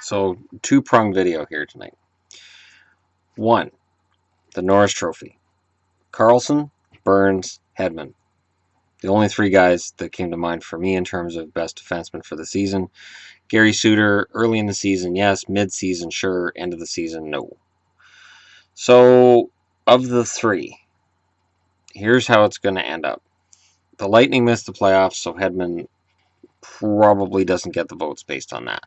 So, two-pronged video here tonight. One, the Norris Trophy. Karlsson, Burns, Hedman. The only three guys that came to mind for me in terms of best defenseman for the season. Gary Suter, early in the season, yes. Mid-season, sure. End of the season, no. So, of the three, here's how it's going to end up. The Lightning missed the playoffs, so Hedman probably doesn't get the votes based on that.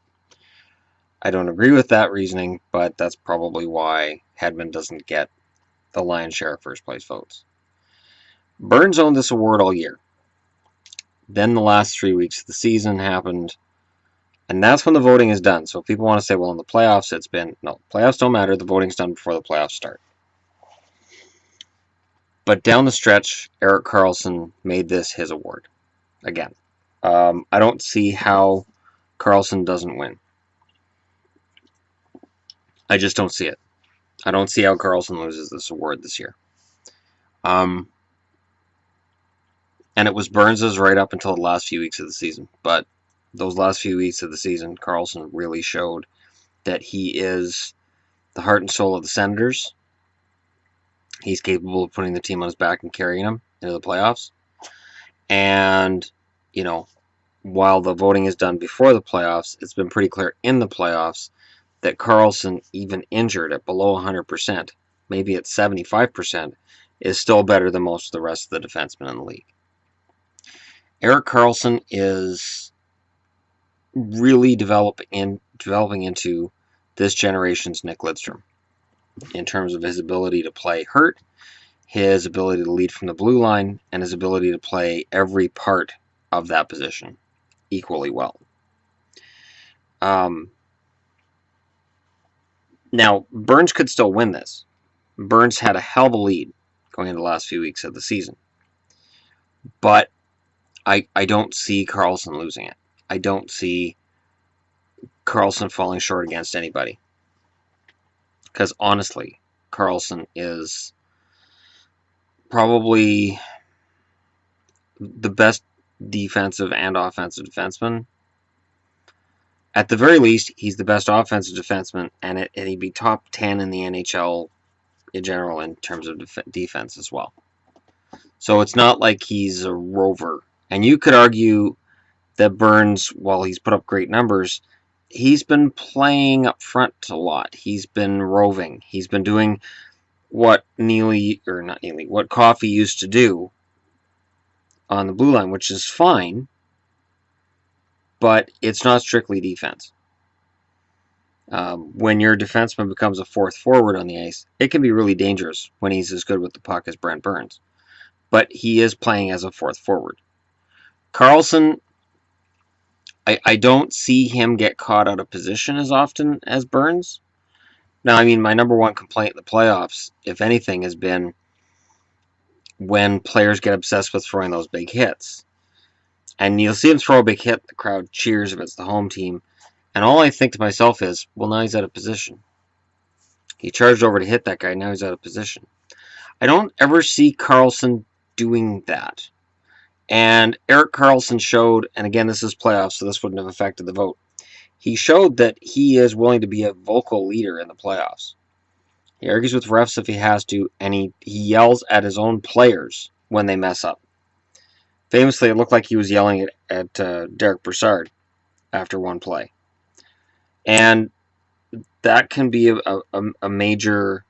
I don't agree with that reasoning, but that's probably why Hedman doesn't get the lion's share of first place votes. Burns owned this award all year. Then the last 3 weeks of the season happened, and that's when the voting is done. So if people want to say, well, in the playoffs, it's been... No, playoffs don't matter. The voting's done before the playoffs start. But down the stretch, Erik Karlsson made this his award. Again, I don't see how Karlsson doesn't win. I just don't see it. I don't see how Karlsson loses this award this year. And it was Burns's right up until the last few weeks of the season. But those last few weeks of the season, Karlsson really showed that he is the heart and soul of the Senators. He's capable of putting the team on his back and carrying them into the playoffs. And, you know, while the voting is done before the playoffs, it's been pretty clear in the playoffs that Karlsson, even injured at below 100%, maybe at 75%, is still better than most of the rest of the defensemen in the league. Erik Karlsson is really developing into this generation's Nick Lidstrom in terms of his ability to play hurt, his ability to lead from the blue line, and his ability to play every part of that position equally well. Now, Burns could still win this. Burns had a hell of a lead going into the last few weeks of the season. But I don't see Karlsson losing it. I don't see Karlsson falling short against anybody. Because honestly, Karlsson is probably the best defensive and offensive defenseman. At the very least, he's the best offensive defenseman, and he'd be top 10 in the NHL in general in terms of defense as well. So it's not like he's a rover. And you could argue that Burns, while he's put up great numbers, he's been playing up front a lot. He's been roving. He's been doing what what Coffey used to do on the blue line, which is fine, but it's not strictly defense. When your defenseman becomes a fourth forward on the ice, it can be really dangerous when he's as good with the puck as Brent Burns. But he is playing as a fourth forward. Karlsson, I don't see him get caught out of position as often as Burns. Now, I mean, my number one complaint in the playoffs, if anything, has been when players get obsessed with throwing those big hits. And you'll see him throw a big hit, the crowd cheers if it's the home team. And all I think to myself is, well, now he's out of position. He charged over to hit that guy, now he's out of position. I don't ever see Karlsson doing that. And Erik Karlsson showed, and again, this is playoffs, so this wouldn't have affected the vote. He showed that he is willing to be a vocal leader in the playoffs. He argues with refs if he has to, and he yells at his own players when they mess up. Famously, it looked like he was yelling at Derek Brassard after one play. And that can be a major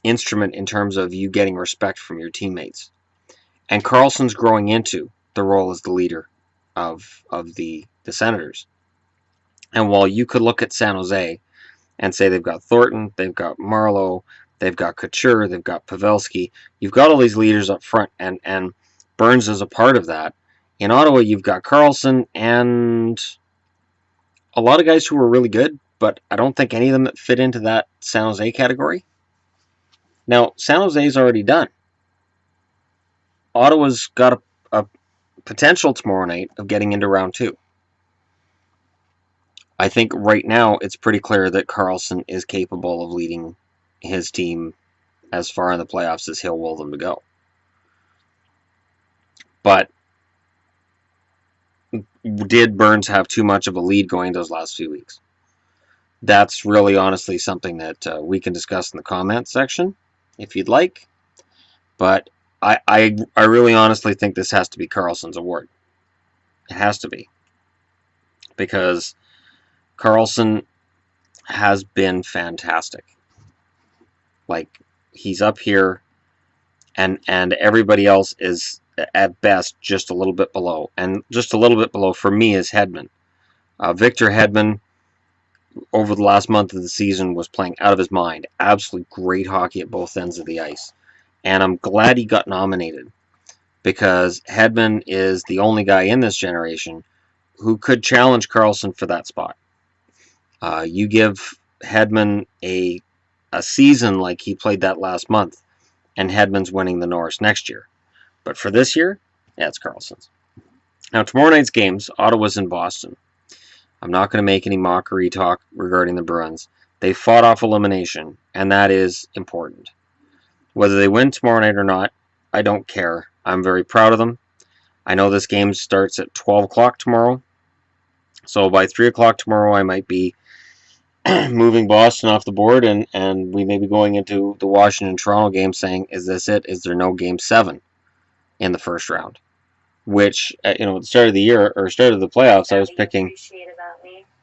instrument in terms of you getting respect from your teammates. And Karlsson's growing into the role as the leader of the Senators. And while you could look at San Jose and say they've got Thornton, they've got Marleau, they've got Couture, they've got Pavelski, you've got all these leaders up front, and Burns is a part of that. In Ottawa, you've got Karlsson and a lot of guys who were really good, but I don't think any of them fit into that San Jose category. Now, San Jose's already done. Ottawa's got a potential tomorrow night of getting into round 2. I think right now it's pretty clear that Karlsson is capable of leading his team as far in the playoffs as he'll will them to go. But did Burns have too much of a lead going those last few weeks? That's really honestly something that we can discuss in the comments section if you'd like. But I really honestly think this has to be Karlsson's award. It has to be. Because Karlsson has been fantastic. Like, he's up here, and everybody else is at best just a little bit below. And just a little bit below for me is Hedman. Victor Hedman, over the last month of the season, was playing out of his mind. Absolutely great hockey at both ends of the ice. And I'm glad he got nominated, because Hedman is the only guy in this generation who could challenge Karlsson for that spot. You give Hedman a season like he played that last month, and Hedman's winning the Norris next year. But for this year, yeah, it's Karlsson's. Now, tomorrow night's games, Ottawa's in Boston. I'm not going to make any mockery talk regarding the Bruins. They fought off elimination, and that is important. Whether they win tomorrow night or not, I don't care. I'm very proud of them. I know this game starts at 12 o'clock tomorrow. So by 3 o'clock tomorrow, I might be moving Boston off the board, and we may be going into the Washington-Toronto game saying, is this it? Is there no Game 7 in the first round? Which, at the start of the year, or start of the playoffs, I was picking...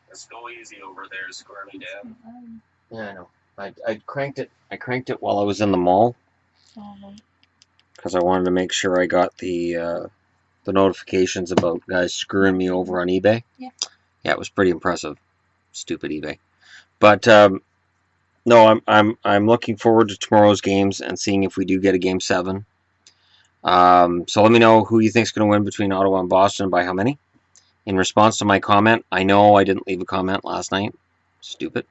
Let's go easy over there, Squirmy Dad. Yeah, I know. I cranked it while I was in the mall, because I wanted to make sure I got the notifications about guys screwing me over on eBay. Yeah. Yeah, it was pretty impressive. Stupid eBay. But no, I'm looking forward to tomorrow's games and seeing if we do get a Game 7. So let me know who you think is going to win between Ottawa and Boston, by how many. In response to my comment, I know I didn't leave a comment last night. Stupid.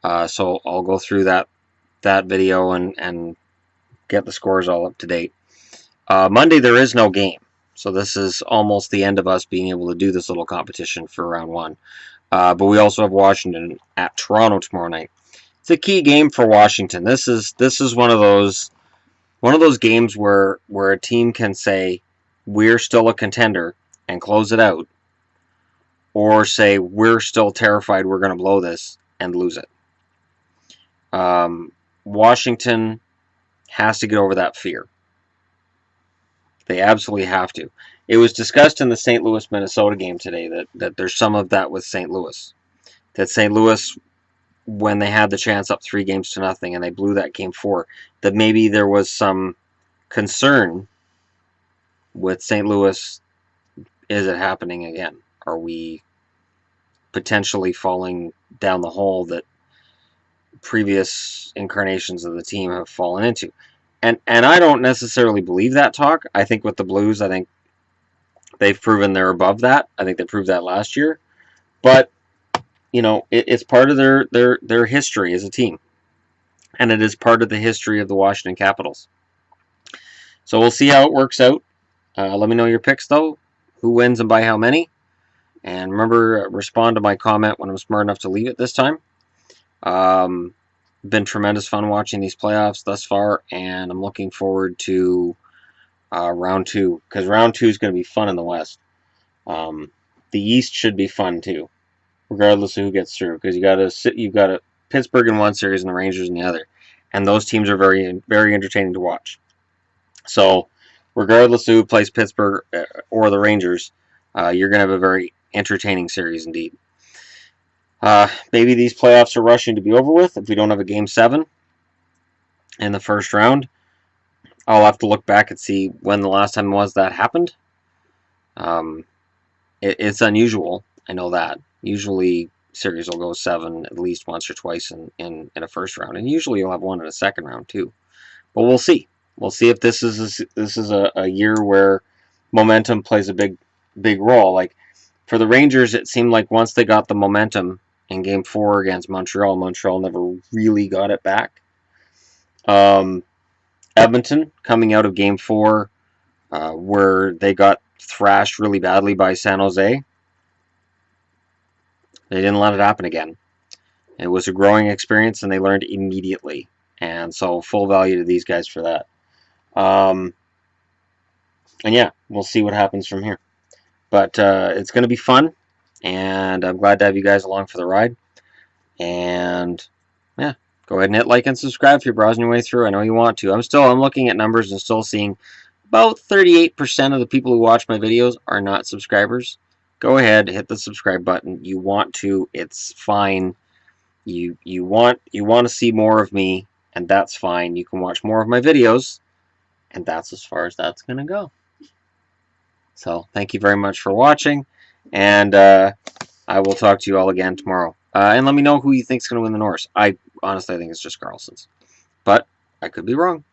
So I'll go through that video and get the scores all up to date. Monday there is no game, so this is almost the end of us being able to do this little competition for round 1. But we also have Washington at Toronto tomorrow night. It's a key game for Washington. This is one of those games where a team can say we're still a contender and close it out, or say we're still terrified we're going to blow this and lose it. Washington has to get over that fear. They absolutely have to. It was discussed in the St. Louis-Minnesota game today that there's some of that with St. Louis. That St. Louis, when they had the chance up 3-0 and they blew that Game 4, that maybe there was some concern with St. Louis. Is it happening again? Are we potentially falling down the hole that previous incarnations of the team have fallen into? And I don't necessarily believe that talk. I think with the Blues, I think they've proven they're above that. I think they proved that last year. But, it's part of their history as a team. And it is part of the history of the Washington Capitals. So we'll see how it works out. Let me know your picks, though. Who wins and by how many. And remember, respond to my comment when I'm smart enough to leave it this time. Been tremendous fun watching these playoffs thus far, and I'm looking forward to round 2, because round 2 is going to be fun in the West. The East should be fun too, regardless of who gets through, because you've got a Pittsburgh in one series and the Rangers in the other, and those teams are very, very entertaining to watch. So, regardless of who plays Pittsburgh or the Rangers, you're going to have a very entertaining series indeed. Maybe these playoffs are rushing to be over with if we don't have a Game 7 in the first round. I'll have to look back and see when the last time was that happened. It's unusual, I know that. Usually series will go 7 at least once or twice in a first round, and usually you'll have one in a second round too. But we'll see. We'll see if this is a year where momentum plays a big role. Like for the Rangers, it seemed like once they got the momentum in Game 4 against Montreal, Montreal never really got it back. Edmonton, coming out of Game 4, where they got thrashed really badly by San Jose, they didn't let it happen again. It was a growing experience, and they learned immediately. And so full value to these guys for that. And yeah, we'll see what happens from here. But it's going to be fun, and I'm glad to have you guys along for the ride. And yeah, go ahead and hit like and subscribe if you're browsing your way through. I know you want to. I'm looking at numbers and still seeing about 38% of the people who watch my videos are not subscribers. Go ahead, hit the subscribe button. You want to, it's fine. You want to see more of me, and that's fine. You can watch more of my videos, and that's as far as that's going to go. So thank you very much for watching, and I will talk to you all again tomorrow. And let me know who you think is going to win the Norris. I honestly think it's just Carlson's, but I could be wrong.